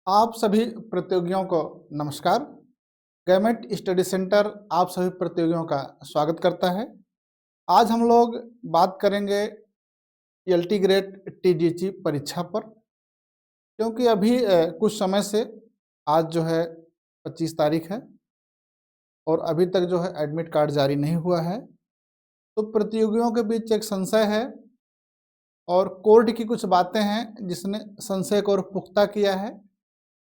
आप सभी प्रतियोगियों को नमस्कार। गवर्नमेंट स्टडी सेंटर आप सभी प्रतियोगियों का स्वागत करता है। आज हम लोग बात करेंगे एलटी ग्रेड टीजीटी परीक्षा पर, क्योंकि अभी कुछ समय से आज जो है 25 तारीख है और अभी तक जो है एडमिट कार्ड जारी नहीं हुआ है। तो प्रतियोगियों के बीच एक संशय है और कोर्ट की कुछ बातें हैं जिसने संशय को और पुख्ता किया है।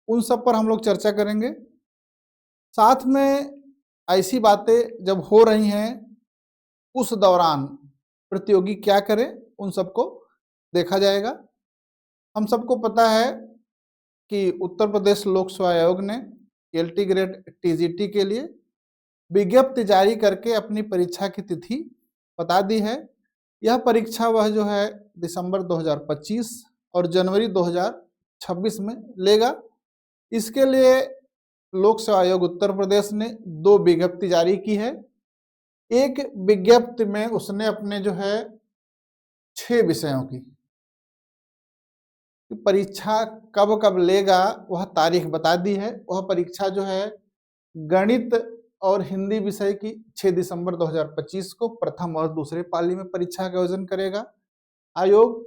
उन सब पर हम लोग चर्चा करेंगे। साथ में ऐसी बातें जब हो रही हैं उस दौरान प्रतियोगी क्या करे, उन सबको देखा जाएगा। हम सबको पता है कि उत्तर प्रदेश लोक सेवा आयोग ने एलटी ग्रेड टीजीटी के लिए विज्ञप्ति जारी करके अपनी परीक्षा की तिथि बता दी है। यह परीक्षा वह जो है दिसंबर 2025 और जनवरी 2026 में लेगा। इसके लिए लोक सेवा आयोग उत्तर प्रदेश ने 2 विज्ञप्ति जारी की है। एक विज्ञप्ति में उसने अपने जो है 6 विषयों की परीक्षा कब कब लेगा वह तारीख बता दी है। वह परीक्षा जो है गणित और हिंदी विषय की 6 दिसंबर 2025 को प्रथम और दूसरे पाली में परीक्षा का आयोजन करेगा आयोग।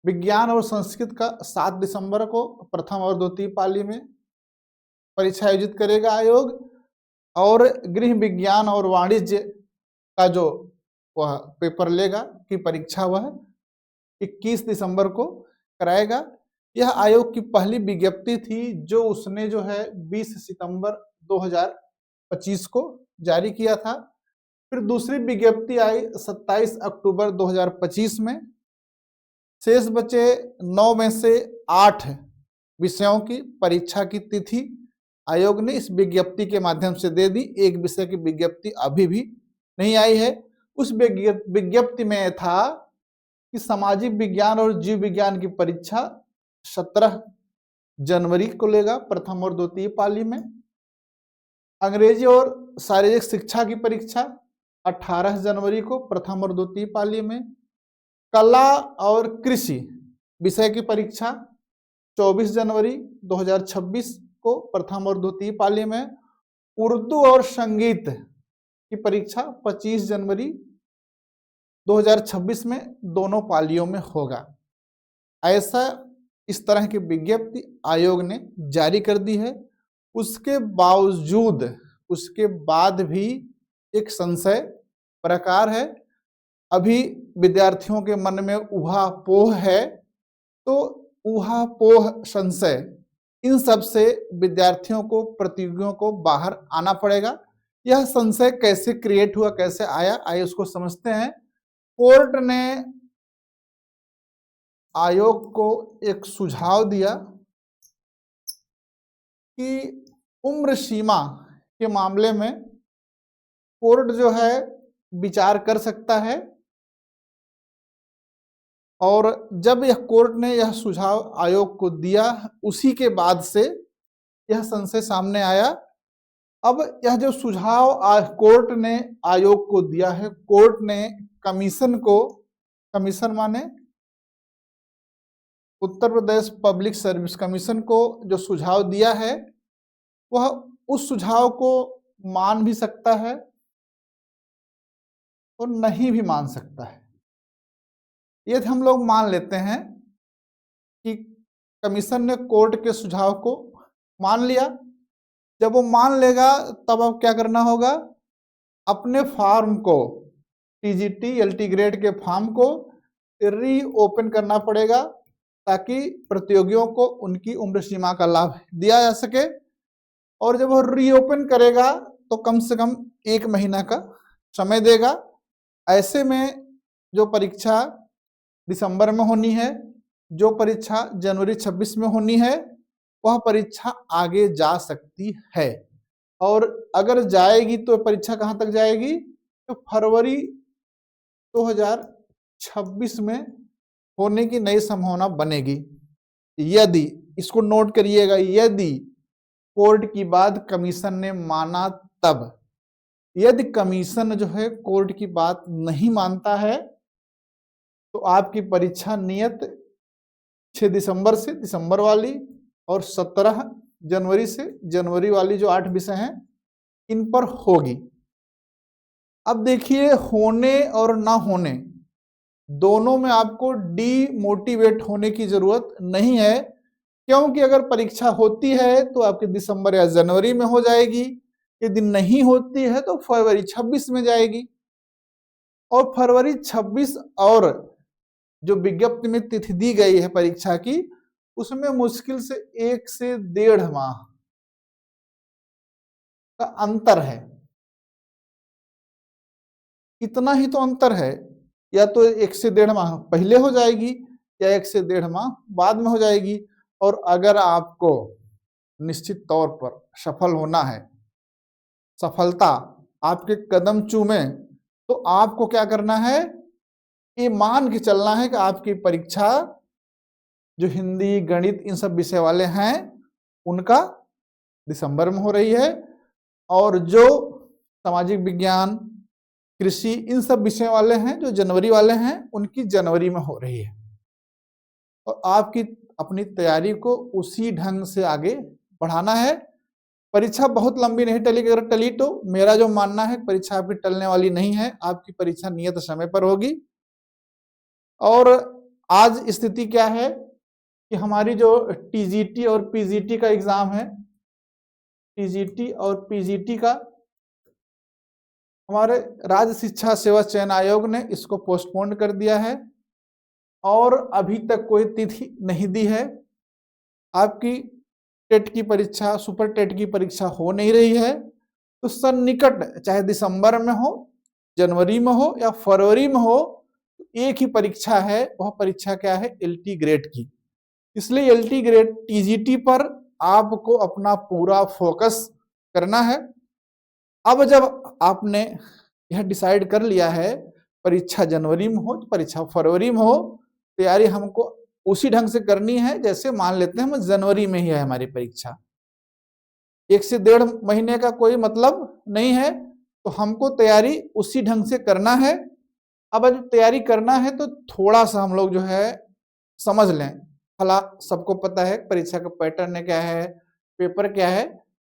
विज्ञान और संस्कृत का 7 दिसंबर को प्रथम और द्वितीय पाली में परीक्षा आयोजित करेगा आयोग। और गृह विज्ञान और वाणिज्य का जो वह पेपर लेगा की परीक्षा वह 21 दिसंबर को कराएगा। यह आयोग की पहली विज्ञप्ति थी जो उसने जो है 20 सितंबर 2025 को जारी किया था। फिर दूसरी विज्ञप्ति आई 27 अक्टूबर 2025 में। शेष बचे 9 में से 8 विषयों की परीक्षा की तिथि आयोग ने इस विज्ञप्ति के माध्यम से दे दी। एक विषय की विज्ञप्ति अभी भी नहीं आई है। उस विज्ञप्ति में था कि सामाजिक विज्ञान और जीव विज्ञान की परीक्षा 17 जनवरी को लेगा प्रथम और द्वितीय पाली में। अंग्रेजी और शारीरिक शिक्षा की परीक्षा 18 जनवरी को प्रथम और द्वितीय पाली में। कला और कृषि विषय की परीक्षा 24 जनवरी 2026 को प्रथम और द्वितीय पाली में। उर्दू और संगीत की परीक्षा 25 जनवरी 2026 में दोनों पालियों में होगा। ऐसा इस तरह की विज्ञप्ति आयोग ने जारी कर दी है। उसके बावजूद उसके बाद भी एक संशय प्रकार है। अभी विद्यार्थियों के मन में ऊहापोह है, तो ऊहापोह संशय इन सब से विद्यार्थियों को प्रतियोगियों को बाहर आना पड़ेगा। यह संशय कैसे क्रिएट हुआ, कैसे आया, आइए उसको समझते हैं। कोर्ट ने आयोग को एक सुझाव दिया कि उम्र सीमा के मामले में कोर्ट जो है विचार कर सकता है। और जब यह कोर्ट ने यह सुझाव आयोग को दिया उसी के बाद से यह संशय सामने आया। अब यह जो सुझाव कोर्ट ने आयोग को दिया है, कोर्ट ने कमीशन को, कमीशन माने Uttar Pradesh public service commission को जो सुझाव दिया है वह उस सुझाव को मान भी सकता है और नहीं भी मान सकता है। ये हम लोग मान लेते हैं कि कमीशन ने कोर्ट के सुझाव को मान लिया। जब वो मान लेगा तब अब क्या करना होगा, अपने फॉर्म को, टीजीटी एलटी ग्रेड के फॉर्म को रीओपन करना पड़ेगा ताकि प्रतियोगियों को उनकी उम्र सीमा का लाभ दिया जा सके। और जब वो रीओपन करेगा तो कम से कम 1 महीना का समय देगा। ऐसे में जो परीक्षा दिसंबर में होनी है, जो परीक्षा जनवरी 26 में होनी है, वह परीक्षा आगे जा सकती है। और अगर जाएगी तो परीक्षा कहाँ तक जाएगी, तो फरवरी 2026 में होने की नई संभावना बनेगी। यदि, इसको नोट करिएगा, यदि कोर्ट की बात कमीशन ने माना तब। यदि कमीशन जो है कोर्ट की बात नहीं मानता है तो आपकी परीक्षा नियत 6 दिसंबर से दिसंबर वाली और 17 जनवरी से जनवरी वाली जो 8 विषय हैं इन पर होगी। अब देखिए, होने और ना होने दोनों में आपको डीमोटिवेट होने की जरूरत नहीं है, क्योंकि अगर परीक्षा होती है तो आपके दिसंबर या जनवरी में हो जाएगी, यदि नहीं होती है तो फरवरी 26 में जाएगी। और फरवरी 26 और जो विज्ञप्ति में तिथि दी गई है परीक्षा की, उसमें मुश्किल से 1 से 1.5 माह का अंतर है। इतना ही तो अंतर है, या तो 1 से 1.5 माह पहले हो जाएगी या 1 से 1.5 माह बाद में हो जाएगी। और अगर आपको निश्चित तौर पर सफल होना है, सफलता आपके कदम चूमे, तो आपको क्या करना है, ये मान के चलना है कि आपकी परीक्षा जो हिंदी गणित इन सब विषय वाले हैं उनका दिसंबर में हो रही है, और जो सामाजिक विज्ञान कृषि इन सब विषय वाले हैं जो जनवरी वाले हैं उनकी जनवरी में हो रही है। और आपकी अपनी तैयारी को उसी ढंग से आगे बढ़ाना है। परीक्षा बहुत लंबी नहीं टलेगी, अगर टली तो मेरा जो मानना है परीक्षा आपकी टलने वाली नहीं है, आपकी परीक्षा नियत समय पर होगी। और आज स्थिति क्या है कि हमारी जो टीजीटी और पीजीटी का एग्जाम है, टीजीटी और पीजीटी का हमारे राज्य शिक्षा सेवा चयन आयोग ने इसको पोस्टपोन कर दिया है और अभी तक कोई तिथि नहीं दी है। आपकी टेट की परीक्षा, सुपर टेट की परीक्षा हो नहीं रही है, तो सन्निकट चाहे दिसंबर में हो, जनवरी में हो या फरवरी में हो, एक ही परीक्षा है। वह परीक्षा क्या है, एलटी ग्रेड की। इसलिए एलटी ग्रेड टीजीटी पर आपको अपना पूरा फोकस करना है। अब जब आपने यह डिसाइड कर लिया है परीक्षा जनवरी में हो परीक्षा फरवरी में हो, तैयारी हमको उसी ढंग से करनी है जैसे मान लेते हैं हम जनवरी में ही है हमारी परीक्षा। 1 से 1.5 महीने का कोई मतलब नहीं है, तो हमको तैयारी उसी ढंग से करना है। अब जब तैयारी करना है तो थोड़ा सा हम लोग जो है समझ लें। भला सबको पता है परीक्षा का पैटर्न क्या है, पेपर क्या है,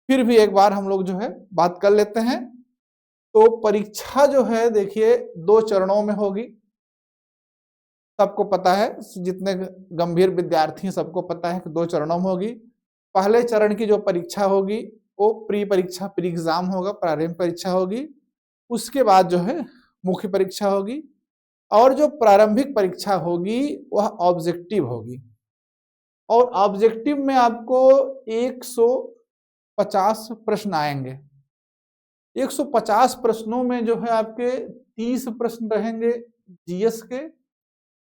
फिर भी एक बार हम लोग जो है बात कर लेते हैं। तो परीक्षा जो है देखिए 2 चरणों में होगी, सबको पता है, जितने गंभीर विद्यार्थी हैं सबको पता है कि 2 चरणों में होगी। पहले चरण की जो परीक्षा होगी वो प्री परीक्षा, प्री एग्जाम होगा, प्रारंभिक परीक्षा होगी। उसके बाद जो है मुख्य परीक्षा होगी, और जो प्रारंभिक परीक्षा होगी वह ऑब्जेक्टिव होगी। और ऑब्जेक्टिव में आपको 150 प्रश्न आएंगे। 150 प्रश्नों में जो है आपके 30 प्रश्न रहेंगे जीएस के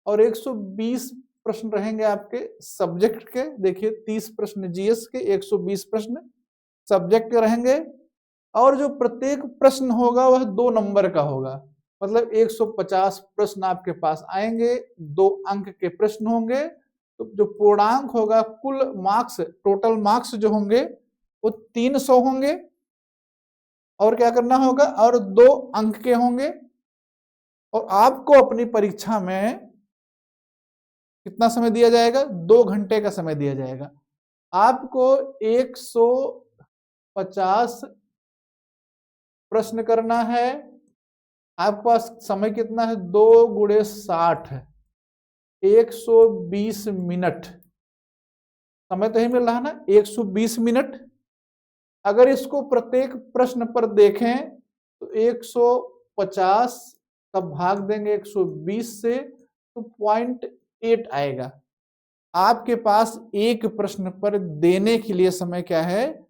और 120 प्रश्न रहेंगे आपके सब्जेक्ट के। देखिए 30 प्रश्न जीएस के, 120 प्रश्न सब्जेक्ट के रहेंगे। और जो प्रत्येक प्रश्न होगा वह 2 नंबर का होगा, मतलब 150 प्रश्न आपके पास आएंगे, 2 अंक के प्रश्न होंगे। तो जो पूर्णांक होगा, कुल मार्क्स, टोटल मार्क्स जो होंगे वो 300 होंगे। और क्या करना होगा, और 2 अंक के होंगे। और आपको अपनी परीक्षा में कितना समय दिया जाएगा, 2 घंटे का समय दिया जाएगा। आपको 150 प्रश्न करना है। आपके पास समय कितना है, 2 × 60 120 मिनट समय तो ही मिल रहा ना, 120 मिनट। अगर इसको प्रत्येक प्रश्न पर देखें तो 150 का भाग देंगे 120 से तो 0.8 आएगा। आपके पास एक प्रश्न पर देने के लिए समय क्या है,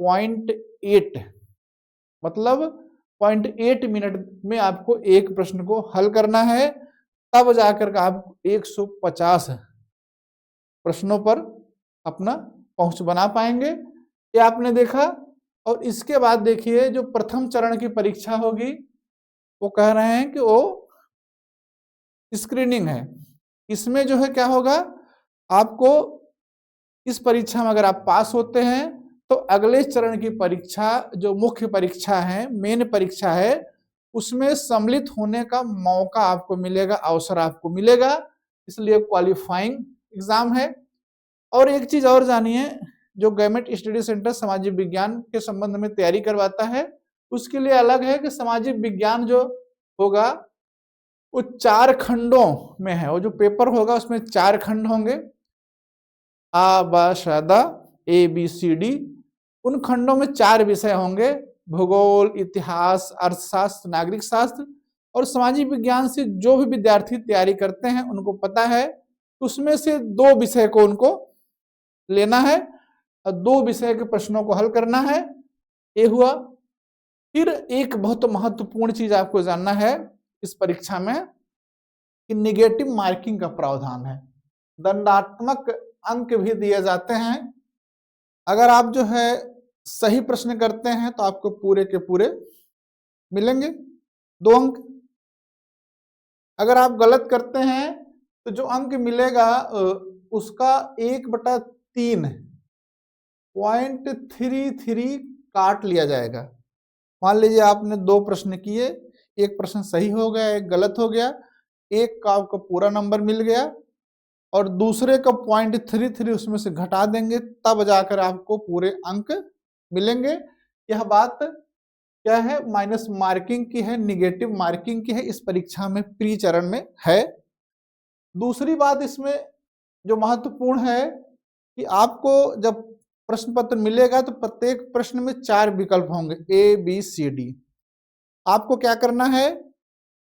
0.8, मतलब 0.8 मिनट में आपको एक प्रश्न को हल करना है। तब जाकर के आप 150 प्रश्नों पर अपना पहुंच बना पाएंगे। ये आपने देखा। और इसके बाद देखिए जो प्रथम चरण की परीक्षा होगी वो कह रहे हैं कि वो स्क्रीनिंग है। इसमें जो है क्या होगा, आपको इस परीक्षा में अगर आप पास होते हैं तो अगले चरण की परीक्षा जो मुख्य परीक्षा है, मेन परीक्षा है, उसमें सम्मिलित होने का मौका आपको मिलेगा, अवसर आपको मिलेगा। इसलिए क्वालिफाइंग एग्जाम है। और एक चीज और जानिए, जो गवर्नमेंट स्टडी सेंटर सामाजिक विज्ञान के संबंध में तैयारी करवाता है, उसके लिए अलग है कि सामाजिक विज्ञान जो होगा वो 4 खंडों में है। वो जो पेपर होगा उसमें 4 खंड होंगे, आ बा श ए बी सी डी। उन खंडों में 4 विषय होंगे, भूगोल, इतिहास, अर्थशास्त्र, नागरिक शास्त्र। और सामाजिक विज्ञान से जो भी विद्यार्थी तैयारी करते हैं उनको पता है उसमें से 2 विषय को उनको लेना है और 2 विषय के प्रश्नों को हल करना है। ये हुआ। फिर एक बहुत महत्वपूर्ण चीज आपको जानना है इस परीक्षा में कि निगेटिव मार्किंग का प्रावधान है। दंडात्मक अंक भी दिए जाते हैं। अगर आप जो है सही प्रश्न करते हैं तो आपको पूरे के पूरे मिलेंगे 2 अंक। अगर आप गलत करते हैं तो जो अंक मिलेगा उसका 1/3.33 काट लिया जाएगा। मान लीजिए आपने 2 प्रश्न किए, एक प्रश्न सही हो गया, एक गलत हो गया, एक का आपको पूरा नंबर मिल गया और दूसरे का 0.33 उसमें से घटा देंगे, तब जाकर आपको पूरे अंक मिलेंगे। यह बात क्या है, माइनस मार्किंग की है, निगेटिव मार्किंग की है, इस परीक्षा में प्री चरण में है। दूसरी बात इसमें जो महत्वपूर्ण है कि आपको जब प्रश्न पत्र मिलेगा तो प्रत्येक प्रश्न में 4 विकल्प होंगे, ए बी सी डी। आपको क्या करना है,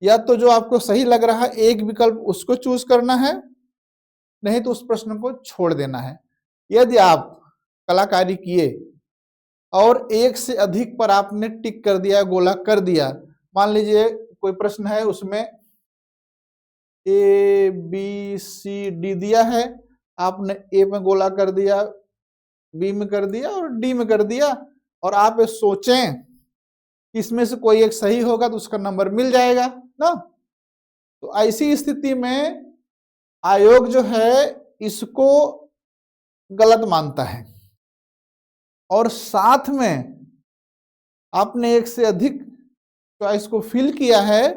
या तो जो आपको सही लग रहा है एक विकल्प उसको चूज करना है, नहीं तो उस प्रश्न को छोड़ देना है। यदि आप कलाकारी किए और एक से अधिक पर आपने टिक कर दिया, गोला कर दिया, मान लीजिए कोई प्रश्न है उसमें ए बी सी डी दिया है, आपने ए में गोला कर दिया, बी में कर दिया और डी में कर दिया, और आप सोचें इसमें से कोई एक सही होगा तो उसका नंबर मिल जाएगा ना। तो ऐसी स्थिति में आयोग जो है इसको गलत मानता है और साथ में आपने एक से अधिक चॉइस को फिल किया है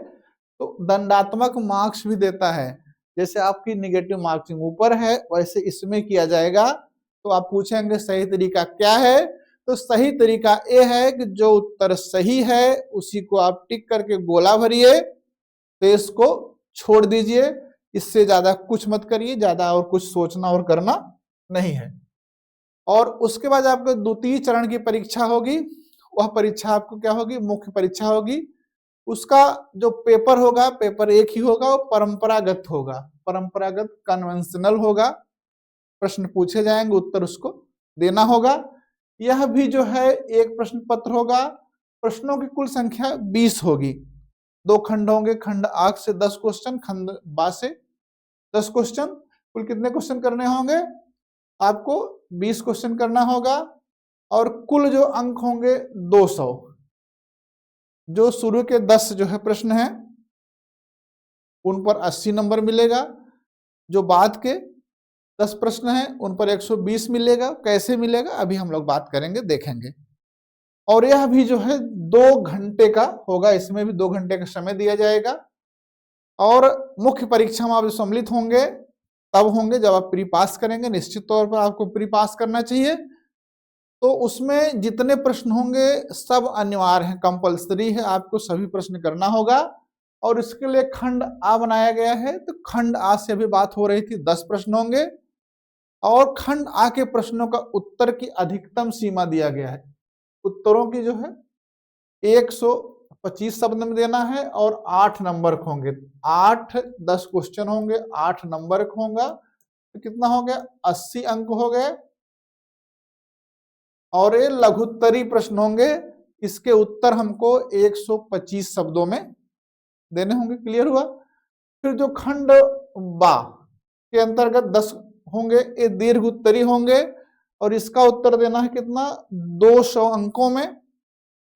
तो दंडात्मक मार्क्स भी देता है। जैसे आपकी निगेटिव मार्किंग ऊपर है वैसे इसमें किया जाएगा। तो आप पूछेंगे सही तरीका क्या है, तो सही तरीका ये है कि जो उत्तर सही है उसी को आप टिक करके गोला भरिए, तो इसको छोड़ दीजिए, इससे ज्यादा कुछ मत करिए, ज्यादा और कुछ सोचना और करना नहीं है। और उसके बाद आपको द्वितीय चरण की परीक्षा होगी, वह परीक्षा आपको क्या होगी, मुख्य परीक्षा होगी। उसका जो पेपर होगा, पेपर एक ही होगा, वो परंपरागत होगा, परंपरागत कन्वेंशनल होगा। प्रश्न पूछे जाएंगे, उत्तर उसको देना होगा। यह भी जो है एक प्रश्न पत्र होगा। प्रश्नों की कुल संख्या 20 होगी। 2 खंड होंगे, खंड आ से 10 क्वेश्चन, खंड बा से 10 क्वेश्चन। कुल कितने क्वेश्चन करने होंगे, आपको 20 क्वेश्चन करना होगा और कुल जो अंक होंगे 200। जो शुरू के 10 जो है प्रश्न है उन पर 80 नंबर मिलेगा, जो बाद के 10 प्रश्न हैं उन पर 120 मिलेगा। कैसे मिलेगा अभी हम लोग बात करेंगे, देखेंगे। और यह भी जो है 2 घंटे का होगा, इसमें भी 2 घंटे का समय दिया जाएगा। और मुख्य परीक्षा में आप सम्मिलित होंगे तब होंगे जब आप प्री पास करेंगे। निश्चित तौर पर आपको प्री पास करना चाहिए। तो उसमें जितने प्रश्न होंगे सब अनिवार्य है, कंपलसरी है, आपको सभी प्रश्न करना होगा। और इसके लिए खंड आ बनाया गया है। तो खंड आ से अभी बात हो रही थी, 10 प्रश्न होंगे और खंड आ के प्रश्नों का उत्तर की अधिकतम सीमा दिया गया है। उत्तरों की जो है 125 शब्द में देना है और 8 नंबर होंगे। 8-10 क्वेश्चन होंगे, 8 नंबर होगा, तो कितना हो गया, 80 अंक हो गए। और ये लघुत्तरी प्रश्न होंगे, इसके उत्तर हमको 125 शब्दों में देने होंगे। क्लियर हुआ। फिर जो खंड बा के अंतर्गत 10 होंगे, ये दीर्घ उत्तरी होंगे और इसका उत्तर देना है कितना, 200 अंकों में,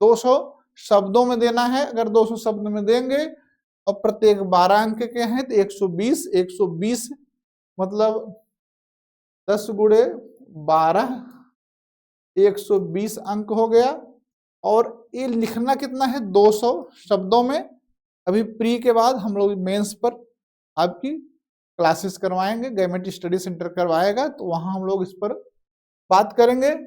200 शब्दों में देना है। अगर 200 शब्द में देंगे और प्रत्येक 12 अंक के हैं तो 120 120 मतलब 10 गुणे 12 120 अंक हो गया। और ये लिखना कितना है, 200 शब्दों में। अभी प्री के बाद हम लोग मेंस पर आपकी क्लासेस करवाएंगे, गैमेट स्टडी सेंटर करवाएगा, तो वहां हम लोग इस पर बात करेंगे।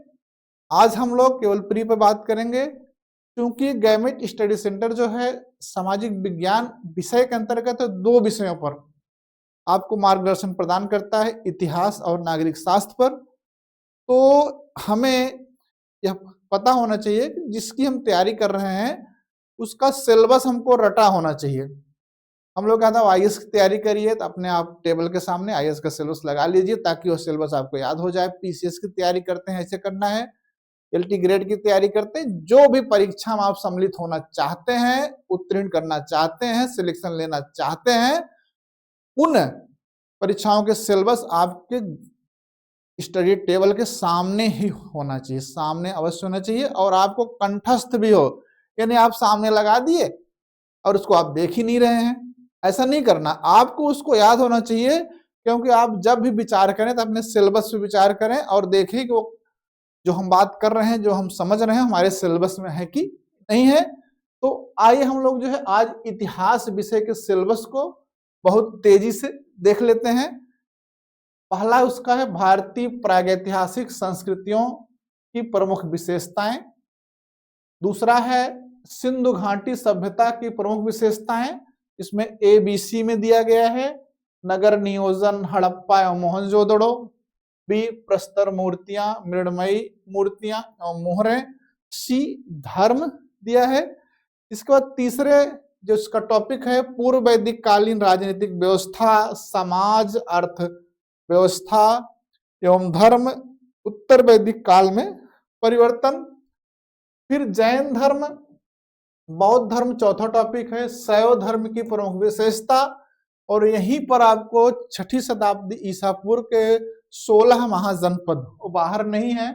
आज हम लोग केवल प्री पर बात करेंगे, क्योंकि गैमेट स्टडी सेंटर जो है सामाजिक विज्ञान विषय के अंतर्गत 2 विषयों पर आपको मार्गदर्शन प्रदान करता है, इतिहास और नागरिक शास्त्र पर। तो हमें यह पता होना चाहिए कि जिसकी हम तैयारी कर रहे हैं उसका सिलेबस हमको रटा होना चाहिए। हम लोग कहता है आईएएस की तैयारी करिए, तो अपने आप टेबल के सामने आईएएस का सिलेबस लगा लीजिए ताकि वो सिलेबस आपको याद हो जाए। पीसीएस की तैयारी करते हैं ऐसे करना है, एलटी ग्रेड की तैयारी करते हैं, जो भी परीक्षा में आप सम्मिलित होना चाहते हैं, उत्तीर्ण करना चाहते हैं, सिलेक्शन लेना चाहते हैं, उन परीक्षाओं के सिलेबस आपके स्टडी टेबल के सामने ही होना चाहिए, सामने अवश्य होना चाहिए, और आपको कंठस्थ भी हो, यानी आप सामने लगा दिए और उसको आप देख ही नहीं रहे हैं, ऐसा नहीं करना। आपको उसको याद होना चाहिए, क्योंकि आप जब भी विचार करें तो अपने सिलेबस पे विचार करें और देखें कि वो जो हम बात कर रहे हैं, जो हम समझ रहे हैं, हमारे सिलेबस में है कि नहीं है। तो आइए हम लोग जो है आज इतिहास विषय के सिलेबस को बहुत तेजी से देख लेते हैं। पहला उसका है भारतीय प्रागैतिहासिक संस्कृतियों की प्रमुख विशेषताएं। दूसरा है सिंधु घाटी सभ्यता की प्रमुख विशेषताएं, इसमें ABC में दिया गया है, नगर नियोजन, हड़प्पा एवं मोहनजोदड़ो। बी प्रस्तर मूर्तियां, मृणमयी मूर्तियां एवं मोहरें। सी धर्म दिया है। इसके बाद तीसरे जो इसका टॉपिक है पूर्व वैदिक कालीन राजनीतिक व्यवस्था, समाज, अर्थ व्यवस्था एवं धर्म, उत्तर वैदिक काल में परिवर्तन। फिर जैन धर्म, बौद्ध धर्म चौथा टॉपिक है, शैव धर्म की प्रमुख विशेषता, और यहीं पर आपको 6ठी शताब्दी ईसा पूर्व के 16 महाजनपद, वो बाहर नहीं है,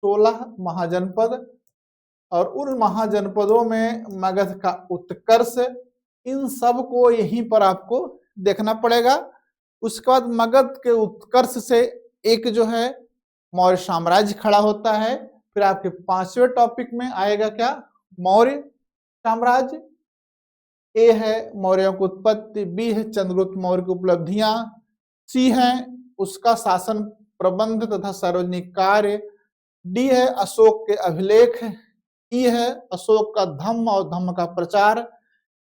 16 महाजनपद, और उन महाजनपदों में मगध का उत्कर्ष, इन सब को यहीं पर आपको देखना पड़ेगा। उसके बाद मगध के उत्कर्ष से एक जो है मौर्य साम्राज्य खड़ा होता है। फिर आपके 5वें टॉपिक में आएगा क्या, मौर्य साम्राज्य। ए है मौर्यों की उत्पत्ति, बी है चंद्रगुप्त मौर्य की उपलब्धियां, सी है उसका शासन प्रबंध तथा सार्वजनिक कार्य, डी है अशोक के अभिलेख, ई है अशोक का धम्म और धम्म का प्रचार,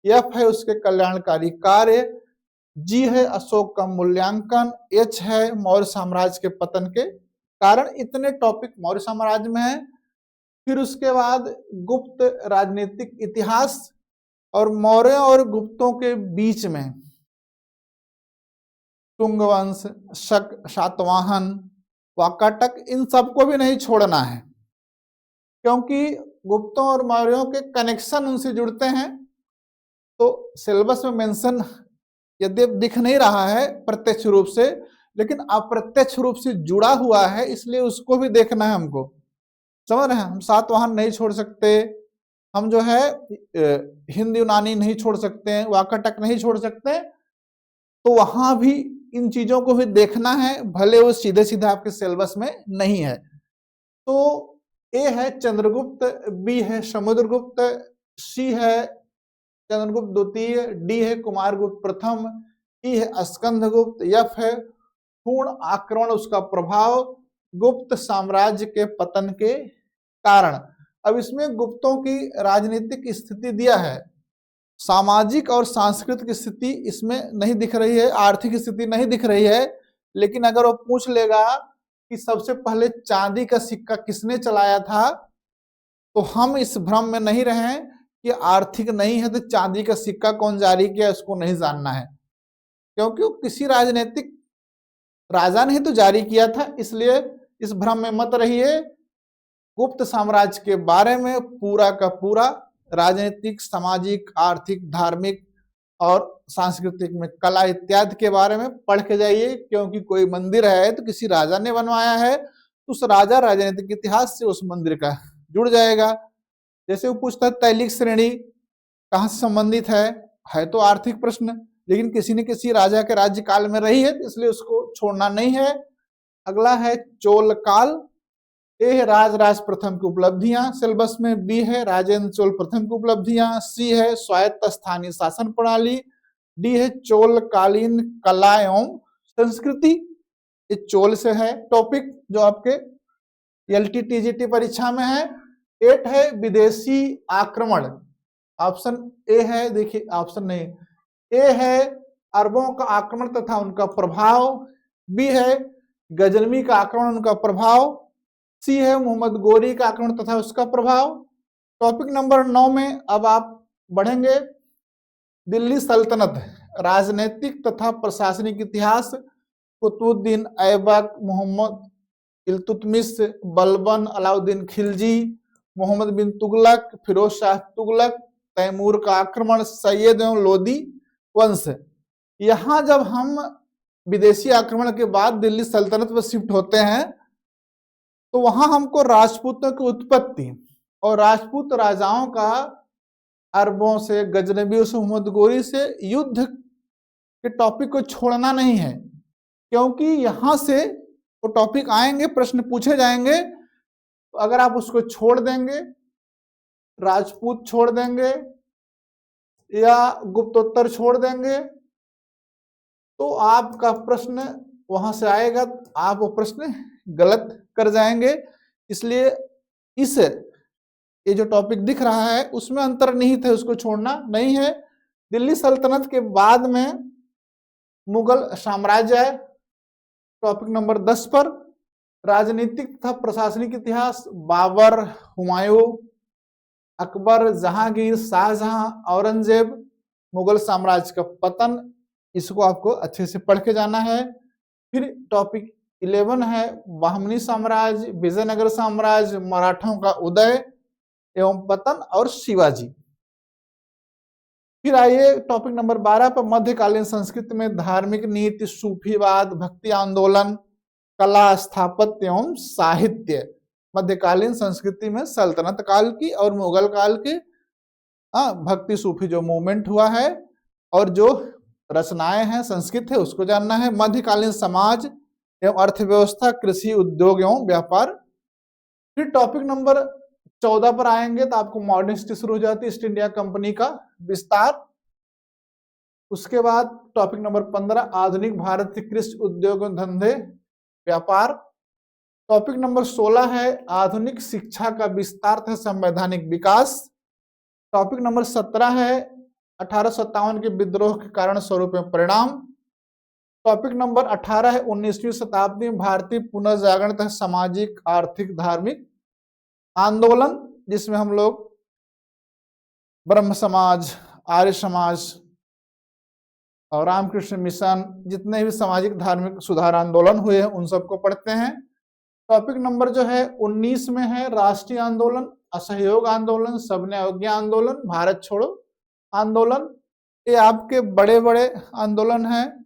एफ है उसके कल्याणकारी कार्य, जी है अशोक का मूल्यांकन, एच है मौर्य साम्राज्य के पतन के कारण। इतने टॉपिक मौर्य साम्राज्य में है। फिर उसके बाद गुप्त राजनीतिक इतिहास, और मौर्य और गुप्तों के बीच में शुंग वंश, शक, शातवाहन, वाकाटक, इन सबको भी नहीं छोड़ना है, क्योंकि गुप्तों और मौर्यों के कनेक्शन उनसे जुड़ते हैं। तो सिलेबस में मेंशन यद्यप दिख नहीं रहा है प्रत्यक्ष रूप से, लेकिन अप्रत्यक्ष रूप से जुड़ा हुआ है, इसलिए उसको भी देखना है हमको, समझ रहे हैं। हम सातवाहन नहीं छोड़ सकते, हम जो है हिंद यूनानी नहीं छोड़ सकते, वाकाटक नहीं छोड़ सकते, तो वहां भी इन चीजों को भी देखना है, भले वो सीधे सीधे आपके सिलेबस में नहीं है। तो ए है चंद्रगुप्त, बी है समुद्रगुप्त, सी है चंद्रगुप्त द्वितीय, डी है कुमारगुप्त प्रथम, ई है स्कंदगुप्त, एफ है पूर्ण आक्रमण उसका प्रभाव, गुप्त साम्राज्य के पतन के कारण। अब इसमें गुप्तों की राजनीतिक स्थिति दिया है, सामाजिक और सांस्कृतिक स्थिति इसमें नहीं दिख रही है, आर्थिक स्थिति नहीं दिख रही है, लेकिन अगर वो पूछ लेगा कि सबसे पहले चांदी का सिक्का किसने चलाया था, तो हम इस भ्रम में नहीं रहें कि आर्थिक नहीं है तो चांदी का सिक्का कौन जारी किया, इसको नहीं जानना है, क्योंकि वो किसी राजनीतिक राजा ने तो जारी किया था, इसलिए इस भ्रम में मत रहिए। गुप्त साम्राज्य के बारे में पूरा का पूरा राजनीतिक, सामाजिक, आर्थिक, धार्मिक और सांस्कृतिक में कला इत्यादि के बारे में पढ़ के जाइए, क्योंकि कोई मंदिर है तो किसी राजा ने बनवाया है, तो उस राजा राजनीतिक इतिहास से उस मंदिर का जुड़ जाएगा। जैसे वो पूछता है तैलिक श्रेणी कहाँ से संबंधित है तो आर्थिक प्रश्न, लेकिन किसी न किसी राजा के राज्य काल में रही है, इसलिए उसको छोड़ना नहीं है। अगला है चोल काल, ए है राजराज प्रथम की उपलब्धियां सिलेबस में, बी है राजेंद्र चोल प्रथम की उपलब्धियां, सी है स्वायत्त स्थानीय शासन प्रणाली, डी है चोलकालीन कला एवं संस्कृति, ये चोल से है टॉपिक जो आपके एलटीटीजीटी परीक्षा में है। 8 है विदेशी आक्रमण, ऑप्शन ए है, देखिए ऑप्शन नहीं, ए है अरबों का आक्रमण तथा उनका प्रभाव, बी है गजनवी का आक्रमण उनका प्रभाव, सी है मोहम्मद गोरी का आक्रमण तथा उसका प्रभाव। टॉपिक नंबर 9 में अब आप बढ़ेंगे, दिल्ली सल्तनत राजनीतिक तथा प्रशासनिक इतिहास, कुतुबुद्दीन ऐबक, मोहम्मद इल्तुतमिश, बलबन, अलाउद्दीन खिलजी, मोहम्मद बिन तुगलक, फिरोज शाह तुगलक, तैमूर का आक्रमण, सैयद एवं लोदी वंश। यहां जब हम विदेशी आक्रमण के बाद दिल्ली सल्तनत में शिफ्ट होते हैं तो वहां हमको राजपूतों की उत्पत्ति और राजपूत राजाओं का अरबों से, गजनबियों से, मोहम्मद गोरी से युद्ध के टॉपिक को छोड़ना नहीं है, क्योंकि यहां से वो टॉपिक आएंगे, प्रश्न पूछे जाएंगे। तो अगर आप उसको छोड़ देंगे, राजपूत छोड़ देंगे या गुप्तोत्तर छोड़ देंगे, तो आपका प्रश्न वहां से आएगा, आप वो प्रश्न गलत कर जाएंगे। इसलिए इस ये जो टॉपिक दिख रहा है उसमें अंतर्निहित है, उसको छोड़ना नहीं है। दिल्ली सल्तनत के बाद में मुगल साम्राज्य है, टॉपिक नंबर 10 पर। राजनीतिक तथा प्रशासनिक इतिहास, बाबर, हुमायूं, अकबर, जहांगीर, शाहजहां, औरंगजेब, मुगल साम्राज्य का पतन, इसको आपको अच्छे से पढ़ के जाना है। फिर टॉपिक 11 है बहमनी साम्राज्य, विजयनगर साम्राज्य, मराठों का उदय एवं पतन और शिवाजी। फिर आइए टॉपिक नंबर 12 पर, मध्यकालीन संस्कृति में धार्मिक नीति, सूफीवाद, भक्ति आंदोलन, कला, स्थापत्य एवं साहित्य। मध्यकालीन संस्कृति में सल्तनत काल की और मुगल काल की भक्ति सूफी जो मूवमेंट हुआ है और जो रचनाएं हैं, संस्कृत है, उसको जानना है। मध्यकालीन समाज एवं अर्थव्यवस्था, कृषि, उद्योग एवं व्यापार। फिर टॉपिक नंबर 14 पर आएंगे तो आपको मॉडर्न हिस्ट्री शुरू हो जाती है, ईस्ट इंडिया कंपनी का विस्तार। उसके बाद टॉपिक नंबर 15 आधुनिक भारत के कृषि, उद्योग, धंधे, व्यापार। टॉपिक नंबर 16 है आधुनिक शिक्षा का विस्तार तथा संवैधानिक विकास। टॉपिक नंबर 17 है 1857 के विद्रोह के कारण, स्वरूप एवं परिणाम। टॉपिक नंबर 18 है 19वीं शताब्दी में भारतीय पुनर्जागरण तथा सामाजिक, आर्थिक, धार्मिक आंदोलन, जिसमें हम लोग ब्रह्म समाज, आर्य समाज और रामकृष्ण मिशन, जितने भी सामाजिक धार्मिक सुधार आंदोलन हुए हैं उन सबको पढ़ते हैं। टॉपिक नंबर जो है 19 में है राष्ट्रीय आंदोलन, असहयोग आंदोलन, सबने अवज्ञा आंदोलन, भारत छोड़ो आंदोलन। ये आपके बड़े बड़े आंदोलन हैं,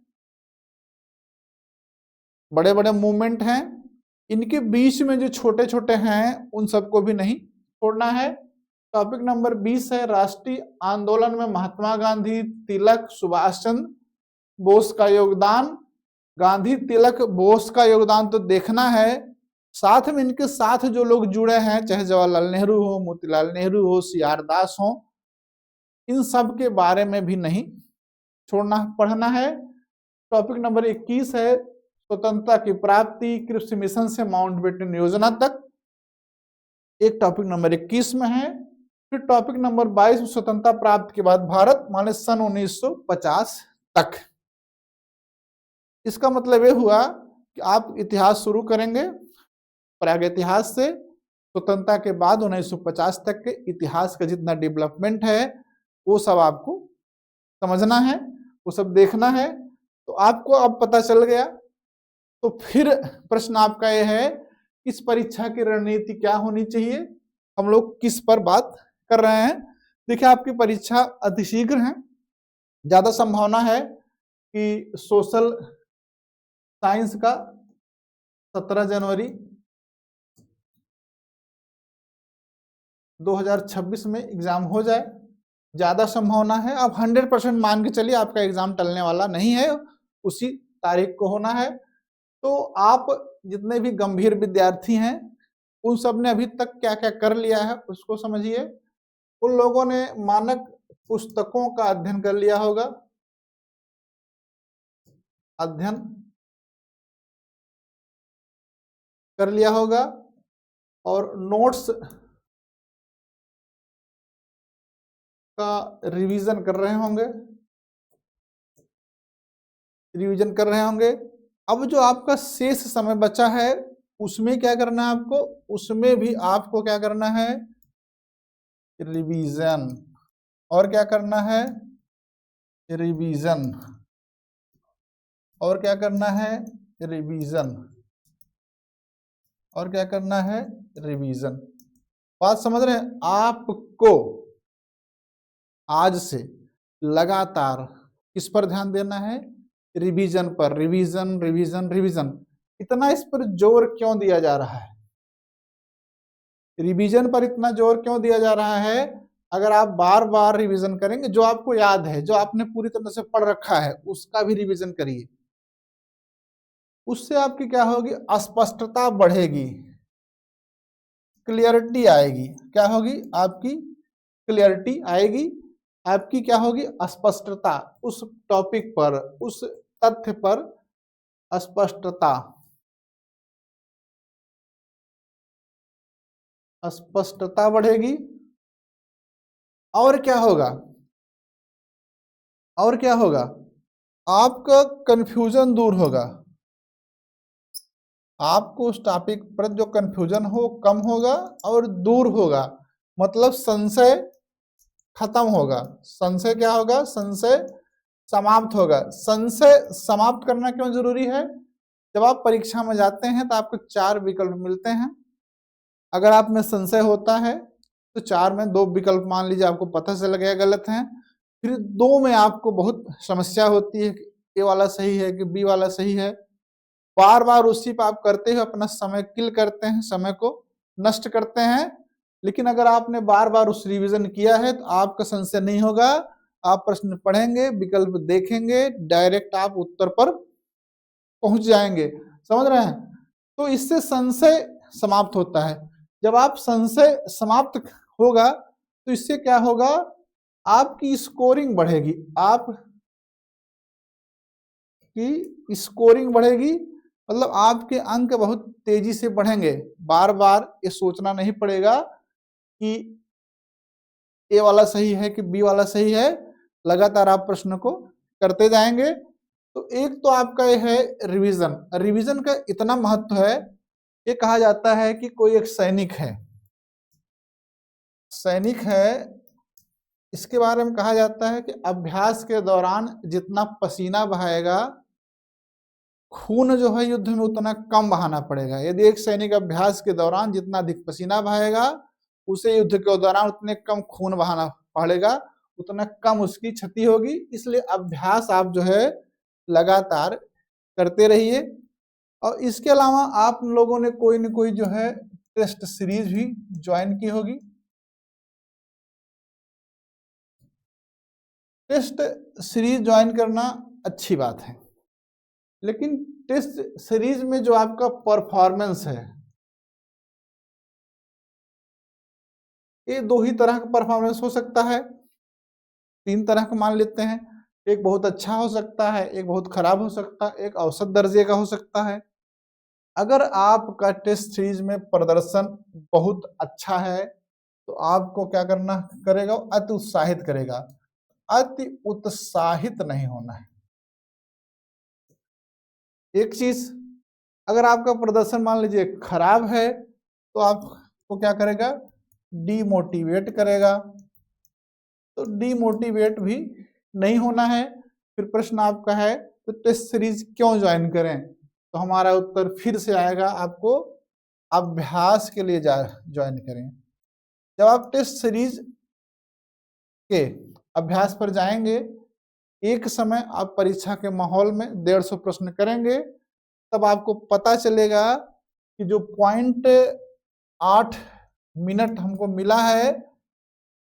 बड़े बड़े मूवमेंट हैं। इनके बीच में जो छोटे छोटे हैं उन सबको भी नहीं छोड़ना है। टॉपिक नंबर 20 है राष्ट्रीय आंदोलन में महात्मा गांधी, तिलक, सुभाष चंद्र बोस का योगदान। गांधी, तिलक, बोस का योगदान तो देखना है, साथ में इनके साथ जो लोग जुड़े हैं, चाहे जवाहरलाल नेहरू हो, मोतीलाल नेहरू हो, सी.आर. दास हो, इन सब के बारे में भी नहीं छोड़ना, पढ़ना है। टॉपिक नंबर 21 है स्वतंत्रता की प्राप्ति, कृषि मिशन से माउंटबेटन योजना तक, एक टॉपिक नंबर 21 में है। फिर टॉपिक नंबर 22 स्वतंत्रता प्राप्ति के बाद भारत, माने सन 1950 तक। इसका मतलब ये हुआ कि आप इतिहास शुरू करेंगे प्रागैतिहास से, स्वतंत्रता के बाद 1950 तक के इतिहास का जितना डेवलपमेंट है वो सब आपको समझना है, वो सब देखना है। तो आपको अब पता चल गया। तो फिर प्रश्न आपका यह है, इस परीक्षा की रणनीति क्या होनी चाहिए, हम लोग किस पर बात कर रहे हैं। देखिए आपकी परीक्षा अतिशीघ्र है, ज्यादा संभावना है कि सोशल साइंस का 17 जनवरी 2026 में एग्जाम हो जाए, ज्यादा संभावना है। आप 100% मान के चलिए आपका एग्जाम टलने वाला नहीं है, उसी तारीख को होना है। तो आप जितने भी गंभीर विद्यार्थी हैं उन सब ने अभी तक क्या क्या कर लिया है उसको समझिए। उन लोगों ने मानक पुस्तकों का अध्ययन कर लिया होगा, अध्ययन कर लिया होगा और नोट्स का रिवीजन कर रहे होंगे, अब जो आपका शेष समय बचा है उसमें क्या करना है आपको, उसमें भी आपको क्या करना है, रिवीजन। और क्या करना है, रिवीजन। और क्या करना है, रिवीजन। और क्या करना है, रिवीजन। बात समझ रहे हैं? आपको आज से लगातार किस पर ध्यान देना है, रिवीजन पर। Revision revision revision. इतना इस पर जोर क्यों दिया जा रहा है, रिवीजन पर इतना जोर क्यों दिया जा रहा है? अगर आप बार बार रिवीजन करेंगे, जो आपको याद है, जो आपने पूरी तरह से पढ़ रखा है, उसका भी रिवीजन करिए। उससे आपकी क्या होगी, स्पष्टता बढ़ेगी, क्लियरिटी आएगी। क्या होगी, आपकी क्लियरिटी आएगी, आपकी क्या होगी, स्पष्टता। उस टॉपिक पर, उस तथ्य पर स्पष्टता, स्पष्टता बढ़ेगी। और क्या होगा, और क्या होगा, आपका कंफ्यूजन दूर होगा। आपको उस टॉपिक पर जो कंफ्यूजन हो कम होगा और दूर होगा, मतलब संशय खत्म होगा। संशय क्या होगा, संशय समाप्त होगा। संशय समाप्त करना क्यों जरूरी है? जब आप परीक्षा में जाते हैं तो आपको 4 विकल्प मिलते हैं। अगर आप में संशय होता है तो 4 में 2 विकल्प मान लीजिए आपको पता चल गया गलत है, फिर 2 में आपको बहुत समस्या होती है कि ए वाला सही है कि बी वाला सही है। बार बार उसी पर आप करते हुए अपना समय किल करते हैं, समय को नष्ट करते हैं। लेकिन अगर आपने बार बार उस रिवीजन किया है तो आपका संशय नहीं होगा। आप प्रश्न पढ़ेंगे, विकल्प देखेंगे, डायरेक्ट आप उत्तर पर पहुंच जाएंगे। समझ रहे हैं? तो इससे संशय समाप्त होता है। जब आप संशय समाप्त होगा तो इससे क्या होगा, आपकी स्कोरिंग बढ़ेगी, आपकी स्कोरिंग बढ़ेगी, मतलब आपके अंक बहुत तेजी से बढ़ेंगे। बार बार ये सोचना नहीं पड़ेगा कि ए वाला सही है कि बी वाला सही है, लगातार आप प्रश्न को करते जाएंगे। तो एक तो आपका ये है रिवीजन। रिवीजन का इतना महत्व है, ये कहा जाता है कि कोई एक सैनिक है, इसके बारे में कहा जाता है कि अभ्यास के दौरान जितना पसीना बहाएगा, खून जो है युद्ध में उतना कम बहाना पड़ेगा। यदि एक सैनिक अभ्यास के दौरान जितना अधिक पसीना बहाएगा, उसे युद्ध के दौरान उतने कम खून बहाना पड़ेगा, उतना कम उसकी क्षति होगी। इसलिए अभ्यास आप जो है लगातार करते रहिए। और इसके अलावा आप लोगों ने कोई न कोई जो है टेस्ट सीरीज भी ज्वाइन की होगी। टेस्ट सीरीज ज्वाइन करना अच्छी बात है, लेकिन टेस्ट सीरीज में जो आपका परफॉर्मेंस है, ये 2 ही तरह का परफॉर्मेंस हो सकता है, 3 तरह का मान लेते हैं। एक बहुत अच्छा हो सकता है, एक बहुत खराब हो सकता है, एक औसत दर्जे का हो सकता है। अगर आपका टेस्ट सीरीज में प्रदर्शन बहुत अच्छा है तो आपको क्या करना करेगा, अति उत्साहित करेगा। अति उत्साहित नहीं होना है। एक चीज, अगर आपका प्रदर्शन मान लीजिए खराब है तो आपको क्या करेगा, डीमोटिवेट करेगा। तो डीमोटिवेट भी नहीं होना है। फिर प्रश्न आपका है तो टेस्ट सीरीज क्यों ज्वाइन करें, तो हमारा उत्तर फिर से आएगा, आपको अभ्यास के लिए ज्वाइन करें। जब आप टेस्ट सीरीज के अभ्यास पर जाएंगे, एक समय आप परीक्षा के माहौल में 150 प्रश्न करेंगे, तब आपको पता चलेगा कि जो 0.8 मिनट हमको मिला है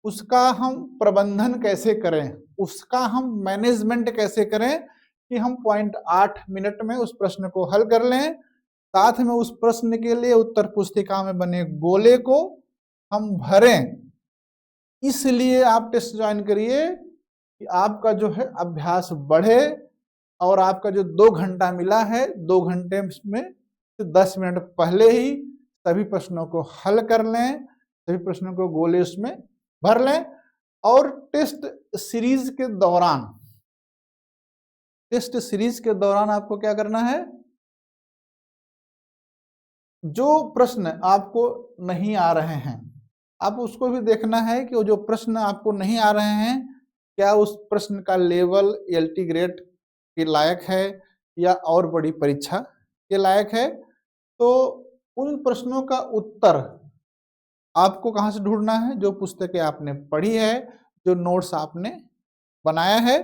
उसका हम प्रबंधन कैसे करें, उसका हम मैनेजमेंट कैसे करें कि हम 0.8 मिनट में उस प्रश्न को हल कर लें। साथ में उस प्रश्न के लिए उत्तर पुस्तिका में बने गोले को हम भरें। इसलिए आप टेस्ट ज्वाइन करिए कि आपका जो है अभ्यास बढ़े, और आपका जो 2 घंटा मिला है, 2 घंटे में 10 मिनट पहले ही सभी प्रश्नों को हल कर लें, सभी प्रश्नों को गोले उसमें भर लें। और टेस्ट सीरीज के दौरान आपको क्या करना है, जो प्रश्न आपको नहीं आ रहे हैं आप उसको भी देखना है कि वो जो प्रश्न आपको नहीं आ रहे हैं क्या उस प्रश्न का लेवल एलटी ग्रेड के लायक है या और बड़ी परीक्षा के लायक है। तो उन प्रश्नों का उत्तर आपको कहाँ से ढूंढना है, जो पुस्तकें आपने पढ़ी है, जो नोट्स आपने बनाया है,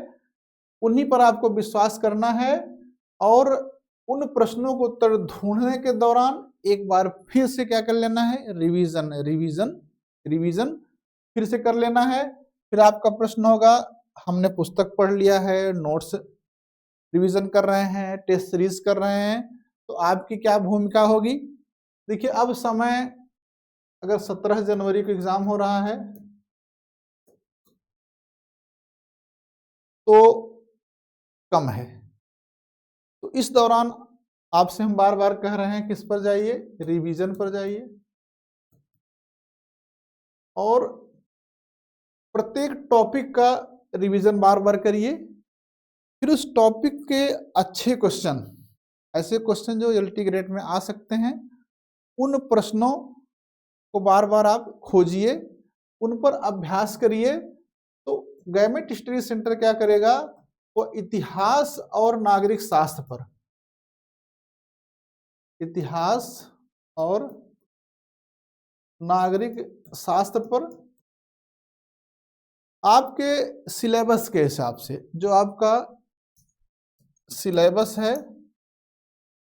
उन्हीं पर आपको विश्वास करना है। और उन प्रश्नों को उत्तर ढूंढने के दौरान एक बार फिर से क्या कर लेना है, रिवीजन फिर से कर लेना है। फिर आपका प्रश्न होगा, हमने पुस्तक पढ़ लिया है, नोट्स रिवीजन कर रहे हैं, टेस्ट सीरीज कर रहे हैं, तो आपकी क्या भूमिका होगी। देखिए अब समय, अगर 17 जनवरी को एग्जाम हो रहा है तो कम है, तो इस दौरान आपसे हम बार बार कह रहे हैं किस पर जाइए, रिवीजन पर जाइए। और प्रत्येक टॉपिक का रिवीजन बार बार करिए। फिर उस टॉपिक के अच्छे क्वेश्चन, ऐसे क्वेश्चन जो एलटी ग्रेड में आ सकते हैं, उन प्रश्नों को बार बार आप खोजिए, उन पर अभ्यास करिए। तो गवर्नमेंट स्टडी सेंटर क्या करेगा, वो इतिहास और नागरिक शास्त्र पर, इतिहास और नागरिक शास्त्र पर आपके सिलेबस के हिसाब से, जो आपका सिलेबस है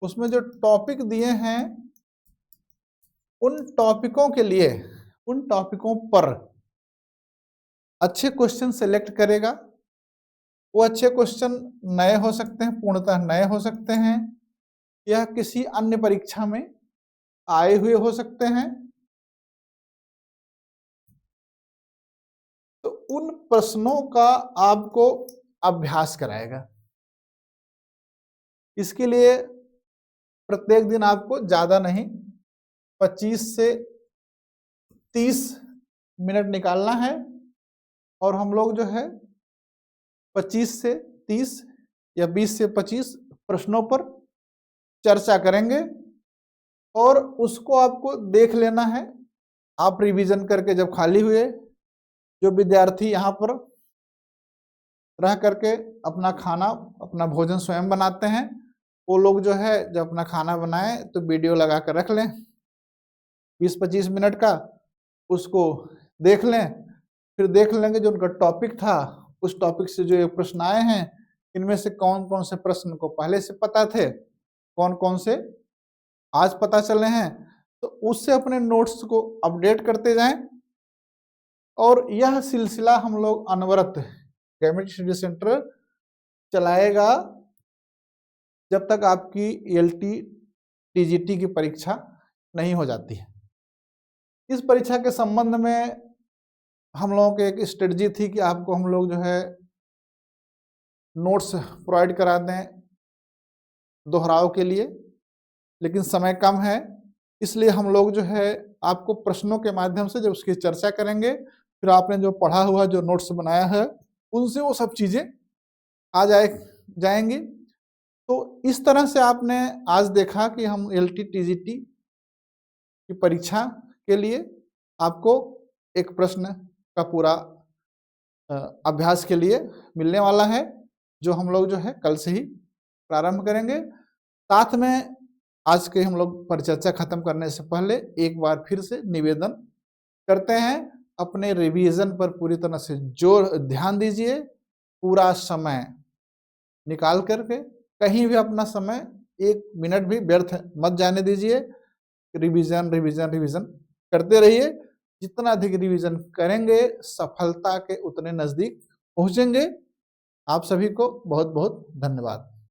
उसमें जो टॉपिक दिए हैं, उन टॉपिकों के लिए, उन टॉपिकों पर अच्छे क्वेश्चन सेलेक्ट करेगा। वो अच्छे क्वेश्चन नए हो सकते हैं, पूर्णतः नए हो सकते हैं, या किसी अन्य परीक्षा में आए हुए हो सकते हैं। तो उन प्रश्नों का आपको अभ्यास कराएगा। इसके लिए प्रत्येक दिन आपको ज्यादा नहीं 25 से 30 मिनट निकालना है, और हम लोग जो है 25 से 30 या 20 से 25 प्रश्नों पर चर्चा करेंगे, और उसको आपको देख लेना है। आप रिवीजन करके जब खाली हुए, जो विद्यार्थी यहाँ पर रह करके अपना खाना, अपना भोजन स्वयं बनाते हैं, वो लोग जो है जब अपना खाना बनाए तो वीडियो लगा कर रख लें 20-25 मिनट का, उसको देख लें। फिर देख लेंगे जो उनका टॉपिक था, उस टॉपिक से जो ये प्रश्न आए हैं, इनमें से कौन कौन से प्रश्न को पहले से पता थे, कौन कौन से आज पता चले हैं, तो उससे अपने नोट्स को अपडेट करते जाएं। और यह सिलसिला हम लोग अनवरत गवर्नमेंट स्टडी सेंटर चलाएगा जब तक आपकी एलटी टीजीटी की परीक्षा नहीं हो जाती है। इस परीक्षा के संबंध में हम लोगों की एक स्ट्रेटजी थी कि आपको हम लोग जो है नोट्स प्रोवाइड करा दें दोहराव के लिए, लेकिन समय कम है, इसलिए हम लोग जो है आपको प्रश्नों के माध्यम से जब उसकी चर्चा करेंगे, फिर आपने जो पढ़ा हुआ जो नोट्स बनाया है उनसे वो सब चीजें आ जाएंगी। तो इस तरह से आपने आज देखा कि हम एलटी टीजीटी की परीक्षा के लिए आपको एक प्रश्न का पूरा अभ्यास के लिए मिलने वाला है, जो हम लोग जो है कल से ही प्रारंभ करेंगे। साथ में आज के हम लोग परिचर्चा खत्म करने से पहले एक बार फिर से निवेदन करते हैं, अपने रिवीजन पर पूरी तरह से जोर ध्यान दीजिए। पूरा समय निकाल करके कहीं भी अपना समय 1 मिनट भी व्यर्थ मत जाने दीजिए। रिवीजन रिवीजन रिवीजन करते रहिए। जितना अधिक रिवीजन करेंगे सफलता के उतने नजदीक पहुंचेंगे। आप सभी को बहुत बहुत धन्यवाद।